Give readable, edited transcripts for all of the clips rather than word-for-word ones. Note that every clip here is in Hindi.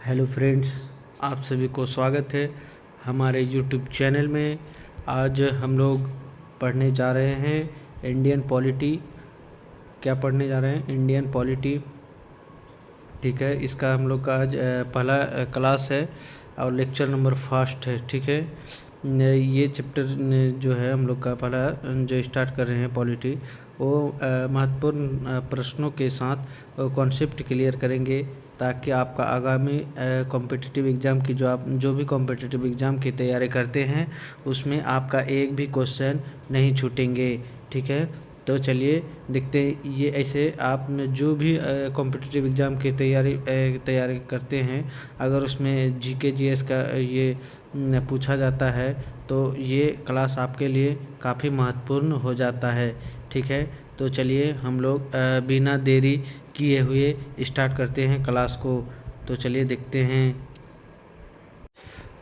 हेलो फ्रेंड्स, आप सभी को स्वागत है हमारे यूट्यूब चैनल में। आज हम लोग पढ़ने जा रहे हैं इंडियन पॉलिटी। क्या पढ़ने जा रहे हैं? Indian polity. ठीक है, इसका हम लोग का आज पहला क्लास है और लेक्चर नंबर फर्स्ट है। ठीक है, ये चैप्टर जो है हम लोग का पहला जो स्टार्ट कर रहे हैं पॉलिटी, वो महत्वपूर्ण प्रश्नों के साथ कॉन्सेप्ट क्लियर करेंगे ताकि आपका आगामी कॉम्पिटिटिव एग्ज़ाम की जो भी कॉम्पिटिटिव एग्ज़ाम की तैयारी करते हैं उसमें आपका एक भी क्वेश्चन नहीं छूटेंगे। ठीक है, तो चलिए देखते हैं। ये ऐसे आप जो भी कॉम्पिटिटिव एग्ज़ाम की तैयारी करते हैं, अगर उसमें जीके जीएस का ये पूछा जाता है तो ये क्लास आपके लिए काफ़ी महत्वपूर्ण हो जाता है। ठीक है, तो चलिए हम लोग बिना देरी किए हुए स्टार्ट करते हैं क्लास को। तो चलिए देखते हैं।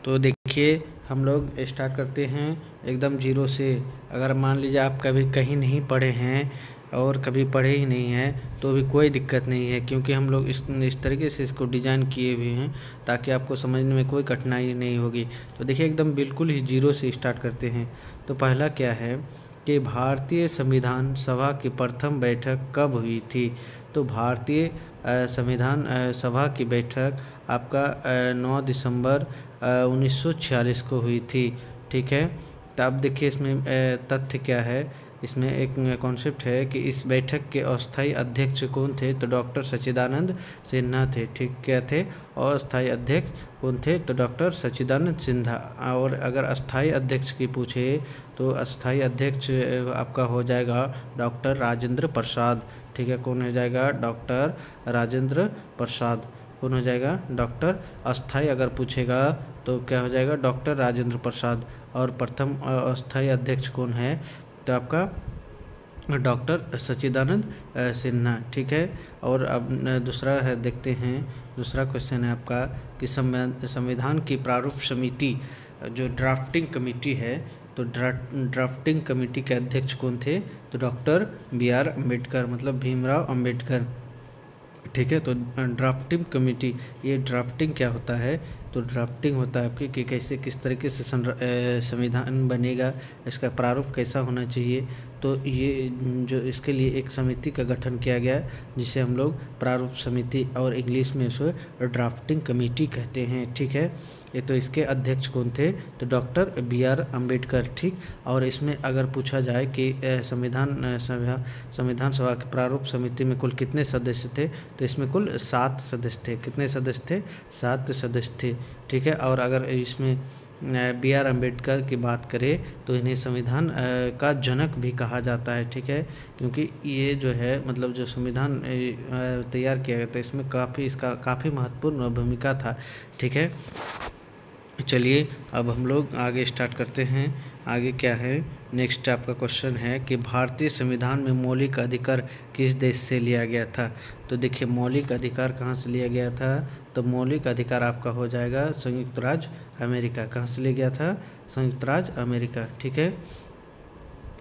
तो देखिए हम लोग स्टार्ट करते हैं एकदम जीरो से। अगर मान लीजिए आप कभी कहीं नहीं पढ़े हैं और कभी पढ़े ही नहीं हैं तो भी कोई दिक्कत नहीं है, क्योंकि हम लोग इस तरीके से इसको डिज़ाइन किए हुए हैं ताकि आपको समझने में कोई कठिनाई नहीं होगी। तो देखिए एकदम बिल्कुल ही जीरो से स्टार्ट करते हैं। तो पहला क्या है कि भारतीय संविधान सभा की प्रथम बैठक कब हुई थी? तो भारतीय संविधान सभा की बैठक आपका 9 दिसंबर 1946 को हुई थी। ठीक है, तो अब देखिए इसमें तथ्य क्या है। इसमें एक कॉन्सेप्ट है कि इस बैठक के अस्थाई अध्यक्ष कौन थे? तो डॉक्टर सच्चिदानंद सिन्हा थे। ठीक, क्या थे? और अस्थाई अध्यक्ष कौन थे? तो डॉक्टर सच्चिदानंद सिन्हा। और अगर अस्थाई अध्यक्ष की पूछे तो अस्थाई अध्यक्ष आपका हो जाएगा डॉक्टर राजेंद्र प्रसाद। ठीक है, कौन हो जाएगा? डॉक्टर राजेंद्र प्रसाद। कौन हो जाएगा? डॉक्टर। अस्थाई अगर पूछेगा तो क्या हो जाएगा? डॉक्टर राजेंद्र प्रसाद। और प्रथम अस्थाई अध्यक्ष कौन है? तो आपका डॉक्टर सच्चिदानंद सिन्हा। ठीक है, और अब दूसरा है, देखते हैं। दूसरा क्वेश्चन है आपका कि संविधान की प्रारूप समिति जो ड्राफ्टिंग कमेटी है, तो ड्राफ्टिंग कमेटी के अध्यक्ष कौन थे? तो डॉक्टर BR अम्बेडकर, मतलब भीमराव अम्बेडकर। ठीक है, तो ड्राफ्टिंग कमेटी, ये ड्राफ्टिंग क्या होता है? तो ड्राफ्टिंग होता है आपकी कि कैसे किस तरीके से संविधान बनेगा, इसका प्रारूप कैसा होना चाहिए। तो ये जो इसके लिए एक समिति का गठन किया गया जिसे हम लोग प्रारूप समिति और इंग्लिश में इसे ड्राफ्टिंग कमेटी कहते हैं। ठीक है, ये तो इसके अध्यक्ष कौन थे? तो डॉक्टर BR अम्बेडकर। ठीक, और इसमें अगर पूछा जाए कि संविधान सभा की प्रारूप समिति में कुल कितने सदस्य थे, तो इसमें कुल 7 सदस्य थे। कितने सदस्य थे? 7 सदस्य थे। ठीक है, और अगर इसमें BR अम्बेडकर की बात करें तो इन्हें संविधान का जनक भी कहा जाता है। ठीक है, क्योंकि ये जो है मतलब जो संविधान तैयार किया गया था इसमें इसका काफ़ी महत्वपूर्ण भूमिका था। ठीक है, चलिए अब हम लोग आगे स्टार्ट करते हैं। आगे क्या है? नेक्स्ट आपका क्वेश्चन है कि भारतीय संविधान में मौलिक अधिकार किस देश से लिया गया था? तो देखिए मौलिक अधिकार कहाँ से लिया गया था? तो मौलिक अधिकार आपका हो जाएगा संयुक्त राज्य अमेरिका। कहाँ से लिया गया था? संयुक्त राज्य अमेरिका। ठीक है,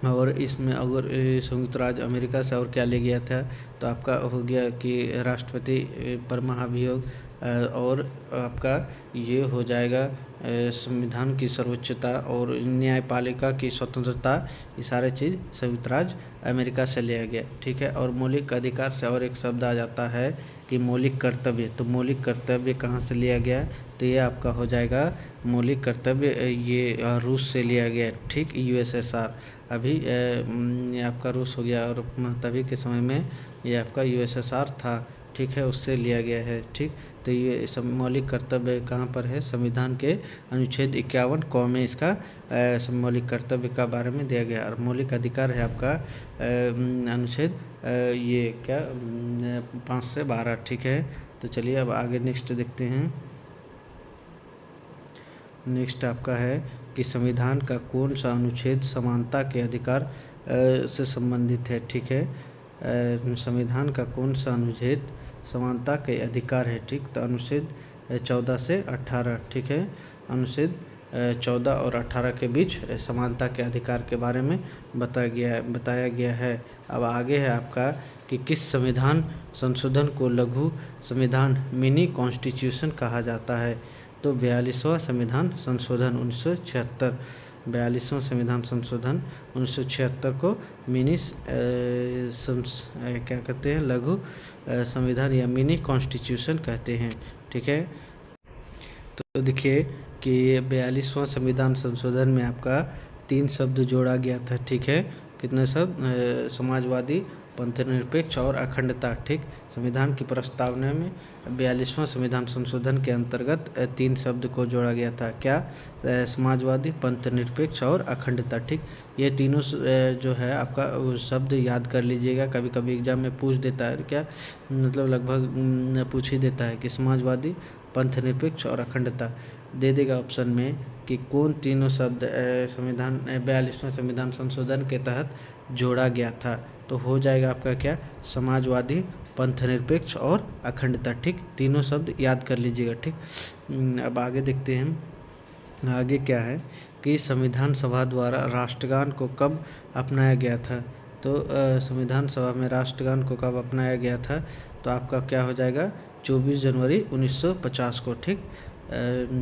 और इसमें अगर संयुक्त राज्य अमेरिका से और क्या ले गया था तो आपका हो गया कि राष्ट्रपति पर महाभियोग, और आपका ये हो जाएगा संविधान की सर्वोच्चता और न्यायपालिका की स्वतंत्रता। ये सारे चीज़ संयुक्त राज्य अमेरिका से लिया गया। ठीक है, और मौलिक अधिकार से और एक शब्द आ जाता है कि मौलिक कर्तव्य। तो मौलिक कर्तव्य कहाँ से लिया गया? तो ये आपका हो जाएगा मौलिक कर्तव्य, ये रूस से लिया गया। ठीक, USSR। अभी ये आपका रूस हो गया और तभी के समय में ये आपका USSR था। ठीक है, उससे लिया गया है। ठीक, तो ये सब मौलिक कर्तव्य कहाँ पर है? संविधान के अनुच्छेद 51 क में इसका मौलिक कर्तव्य का बारे में दिया गया। और मौलिक अधिकार है आपका अनुच्छेद ये क्या 5 से 12। ठीक है, तो चलिए अब आगे नेक्स्ट देखते हैं। नेक्स्ट आपका है कि संविधान का कौन सा अनुच्छेद समानता के अधिकार से संबंधित है? ठीक है, संविधान का कौन सा अनुच्छेद समानता के अधिकार है? ठीक, तो अनुच्छेद 14 से 18। ठीक है, अनुच्छेद 14 और 18 के बीच समानता के अधिकार के बारे में बताया गया है। अब आगे है आपका कि किस संविधान संशोधन को लघु संविधान मिनी कॉन्स्टिट्यूशन कहा जाता है। तो 42वां संविधान संशोधन 1976, 42वां संविधान संशोधन 1976 को मिनी क्या कहते हैं, लघु संविधान या मिनी कॉन्स्टिट्यूशन कहते हैं। ठीक है, तो देखिए कि 42वां संविधान संशोधन में आपका 3 शब्द जोड़ा गया था। ठीक है, कितने शब्द? समाजवादी, पंथनिरपेक्ष और अखंडता। ठीक, संविधान की प्रस्तावना में 42वां संविधान संशोधन के अंतर्गत 3 शब्द को जोड़ा गया था। क्या? समाजवादी, पंथनिरपेक्ष और अखंडता। ठीक, ये तीनों जो है आपका शब्द याद कर लीजिएगा, कभी कभी एग्जाम में पूछ देता है। क्या मतलब, लगभग पूछ ही देता है कि समाजवादी, पंथनिरपेक्ष और अखंडता। दे देगा ऑप्शन में कि कौन तीनों शब्द संविधान 42वां संविधान संशोधन के तहत जोड़ा गया था। तो हो जाएगा आपका क्या? समाजवादी, पंथनिरपेक्ष और अखंडता। ठीक, तीनों शब्द याद कर लीजिएगा। ठीक, अब आगे देखते हैं। आगे क्या है कि संविधान सभा द्वारा राष्ट्रगान को कब अपनाया गया था। तो संविधान सभा में राष्ट्रगान को कब अपनाया गया था? तो आपका क्या हो जाएगा? 24 जनवरी 1950 को। ठीक,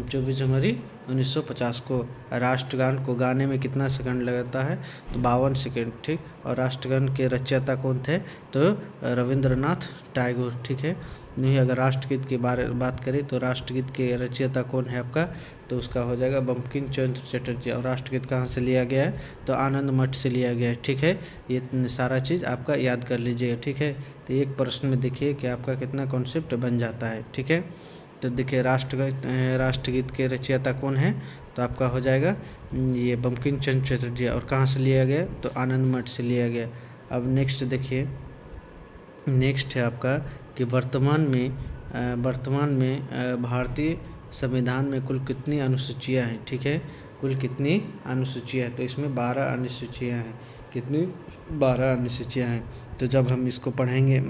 24 जनवरी 1950 को। राष्ट्रगान को गाने में कितना सेकंड लगता है? तो 52 सेकंड। ठीक, और राष्ट्रगान के रचयिता कौन थे? तो रविंद्रनाथ टैगोर। ठीक है, नहीं, अगर राष्ट्रगीत की बात करें तो राष्ट्रगीत के रचयिता कौन है आपका? तो उसका हो जाएगा बंकिम चंद्र चटर्जी। और राष्ट्रगीत कहाँ से लिया गया है? तो आनंद मठ से लिया गया है। ठीक है, ये सारा चीज़ आपका याद कर लीजिएगा। ठीक है, तो एक प्रश्न में देखिए कि आपका कितना कॉन्सेप्ट बन जाता है। ठीक है, तो देखिए राष्ट्रगीत के रचयिता कौन है? तो आपका हो जाएगा ये बंकिम चंद्र चटर्जी। और कहाँ से लिया गया? तो आनंद मठ से लिया गया। अब नेक्स्ट देखिए, नेक्स्ट है आपका कि वर्तमान में भारतीय संविधान में कुल कितनी अनुसूचियाँ हैं। ठीक है, कुल कितनी अनुसूचियाँ हैं? तो इसमें 12 अनुसूचियाँ हैं। कितनी? 12 अनुसूचियाँ हैं। तो जब हम इसको पढ़ेंगे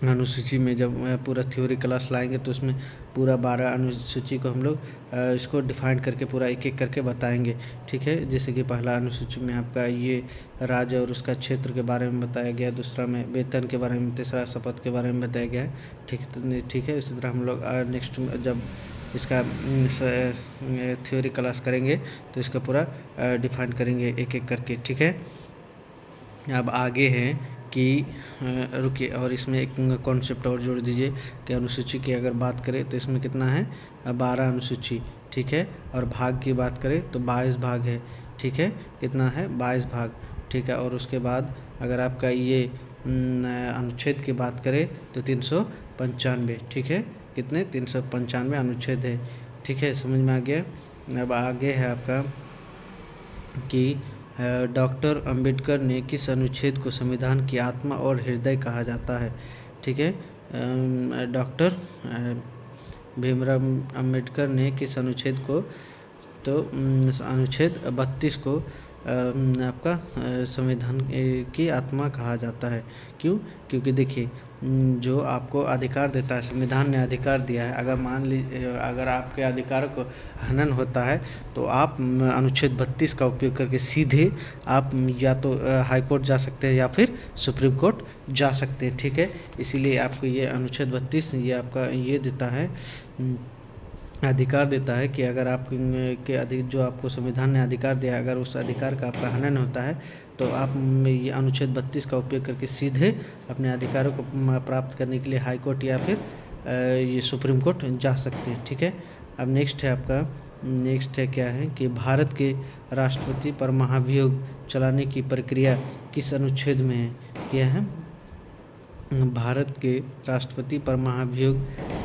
अनुसूची में, जब पूरा थ्योरी क्लास लाएंगे तो उसमें पूरा 12 अनुसूची को हम लोग इसको डिफाइन करके पूरा एक एक करके बताएंगे। ठीक है, जैसे कि पहला अनुसूची में आपका ये राज्य और उसका क्षेत्र के बारे में बताया गया, दूसरा में वेतन के बारे में, तीसरा शपथ के बारे में बताया गया है। ठीक है, इसी तरह हम लोग नेक्स्ट जब इसका थ्योरी क्लास करेंगे तो इसका पूरा डिफाइन करेंगे एक एक करके। ठीक है, अब आगे है कि रुकिए, और इसमें एक कॉन्सेप्ट और जोड़ दीजिए कि अनुसूची की अगर बात करें तो इसमें कितना है? 12 अनुसूची। ठीक है, और भाग की बात करें तो 22 भाग है। ठीक है, कितना है? 22 भाग। ठीक है, और उसके बाद अगर आपका ये अनुच्छेद की बात करें तो 395। ठीक है, कितने? 395 अनुच्छेद है। ठीक है, समझ में आ गया। अब आगे है आपका कि डॉक्टर अंबेडकर ने किस अनुच्छेद को संविधान की आत्मा और हृदय कहा जाता है। ठीक है, डॉक्टर भीमराव अंबेडकर ने किस अनुच्छेद को? तो अनुच्छेद 32 को आपका संविधान की आत्मा कहा जाता है। क्यों? क्योंकि देखिए जो आपको अधिकार देता है, संविधान ने अधिकार दिया है, अगर मान लीजिए अगर आपके अधिकारों को हनन होता है तो आप अनुच्छेद 32 का उपयोग करके सीधे आप या तो हाई कोर्ट जा सकते हैं या फिर सुप्रीम कोर्ट जा सकते हैं। ठीक है, इसीलिए आपको ये अनुच्छेद 32 ये आपका ये देता है, अधिकार देता है कि अगर आप के अधिक जो आपको संविधान ने अधिकार दिया, अगर उस अधिकार का आपका हनन होता है तो आप ये अनुच्छेद 32 का उपयोग करके सीधे अपने अधिकारों को प्राप्त करने के लिए हाई कोर्ट या फिर ये सुप्रीम कोर्ट जा सकते हैं। ठीक है, अब नेक्स्ट है आपका, नेक्स्ट है क्या है कि भारत के राष्ट्रपति पर महाभियोग चलाने की प्रक्रिया किस अनुच्छेद में है? क्या है? भारत के राष्ट्रपति पर महाभियोग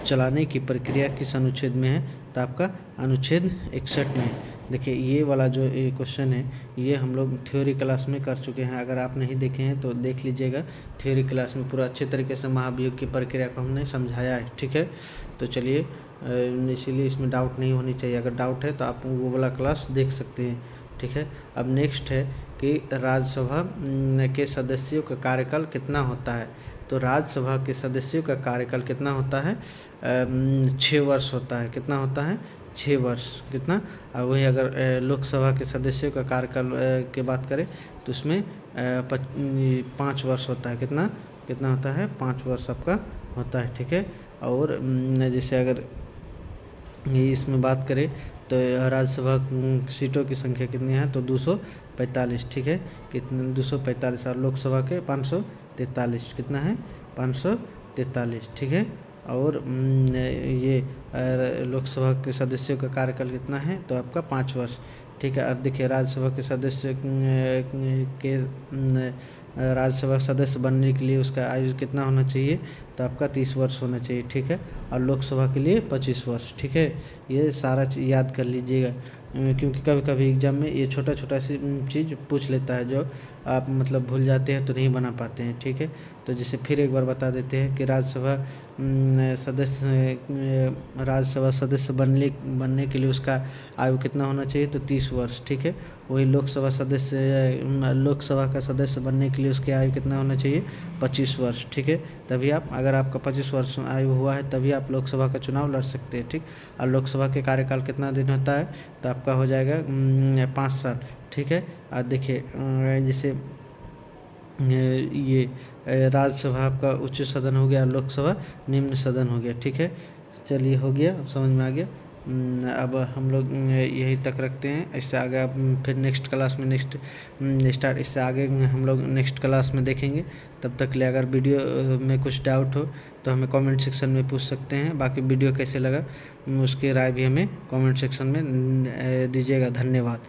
चलाने की प्रक्रिया किस अनुच्छेद में है? तो आपका अनुच्छेद 61 में। देखिए ये वाला जो ये क्वेश्चन है ये हम लोग थ्योरी क्लास में कर चुके हैं, अगर आप नहीं देखे हैं तो देख लीजिएगा। थ्योरी क्लास में पूरा अच्छे तरीके से महाभियोग की प्रक्रिया को हमने समझाया है। ठीक है, तो चलिए इसीलिए इसमें डाउट नहीं होनी चाहिए, अगर डाउट है तो आप वो वाला क्लास देख सकते हैं। ठीक है, अब नेक्स्ट है कि राज्यसभा के सदस्यों का कार्यकाल कितना होता है? तो राज्यसभा के सदस्यों का कार्यकाल कितना होता है? 6 वर्ष होता है। कितना होता है? 6 वर्ष। कितना? वही अगर लोकसभा के सदस्यों का कार्यकाल की बात करें तो उसमें 5 वर्ष होता है। कितना? कितना होता है, 5 वर्ष आपका होता है, ठीक है। और जैसे अगर ये इसमें बात करें तो राज्यसभा सीटों की संख्या कितनी है, तो 245, ठीक है। कितने, 245, और लोकसभा के 543, कितना है, 543, ठीक है। और ये लोकसभा के सदस्यों का कार्यकाल कितना है, तो आपका 5 वर्ष, ठीक है। और देखिए राज्यसभा के सदस्य के राज्यसभा सदस्य बनने के लिए उसका आयु कितना होना चाहिए, तो आपका 30 वर्ष होना चाहिए, ठीक है। और लोकसभा के लिए 25 वर्ष, ठीक है। ये सारा याद कर लीजिएगा, क्योंकि कभी कभी एग्जाम में ये छोटा छोटा सी चीज़ पूछ लेता है, जो आप मतलब भूल जाते हैं तो नहीं बना पाते हैं, ठीक है। तो जैसे फिर एक बार बता देते हैं कि राज्यसभा सदस्य बनने के लिए उसका आयु कितना होना चाहिए, तो 30 वर्ष, ठीक है। वही लोकसभा का सदस्य बनने के लिए उसकी आयु कितना होना चाहिए, 25 वर्ष, ठीक है। तभी आप, अगर आपका 25 वर्ष आयु हुआ है तभी आप लोकसभा का चुनाव लड़ सकते हैं, ठीक। और लोकसभा के कार्यकाल कितना दिन होता है, तो आपका हो जाएगा 5 साल, ठीक है। और देखिए जैसे ये राज्यसभा आपका उच्च सदन हो गया, लोकसभा निम्न सदन हो गया, ठीक है। चलिए हो गया, समझ में आ गया। अब हम लोग यहीं तक रखते हैं। इससे आगे आप फिर नेक्स्ट क्लास में इससे आगे हम लोग नेक्स्ट क्लास में देखेंगे। तब तक के लिए अगर वीडियो में कुछ डाउट हो तो हमें कमेंट सेक्शन में पूछ सकते हैं। बाकी वीडियो कैसे लगा उसकी राय भी हमें कमेंट सेक्शन में दीजिएगा। धन्यवाद।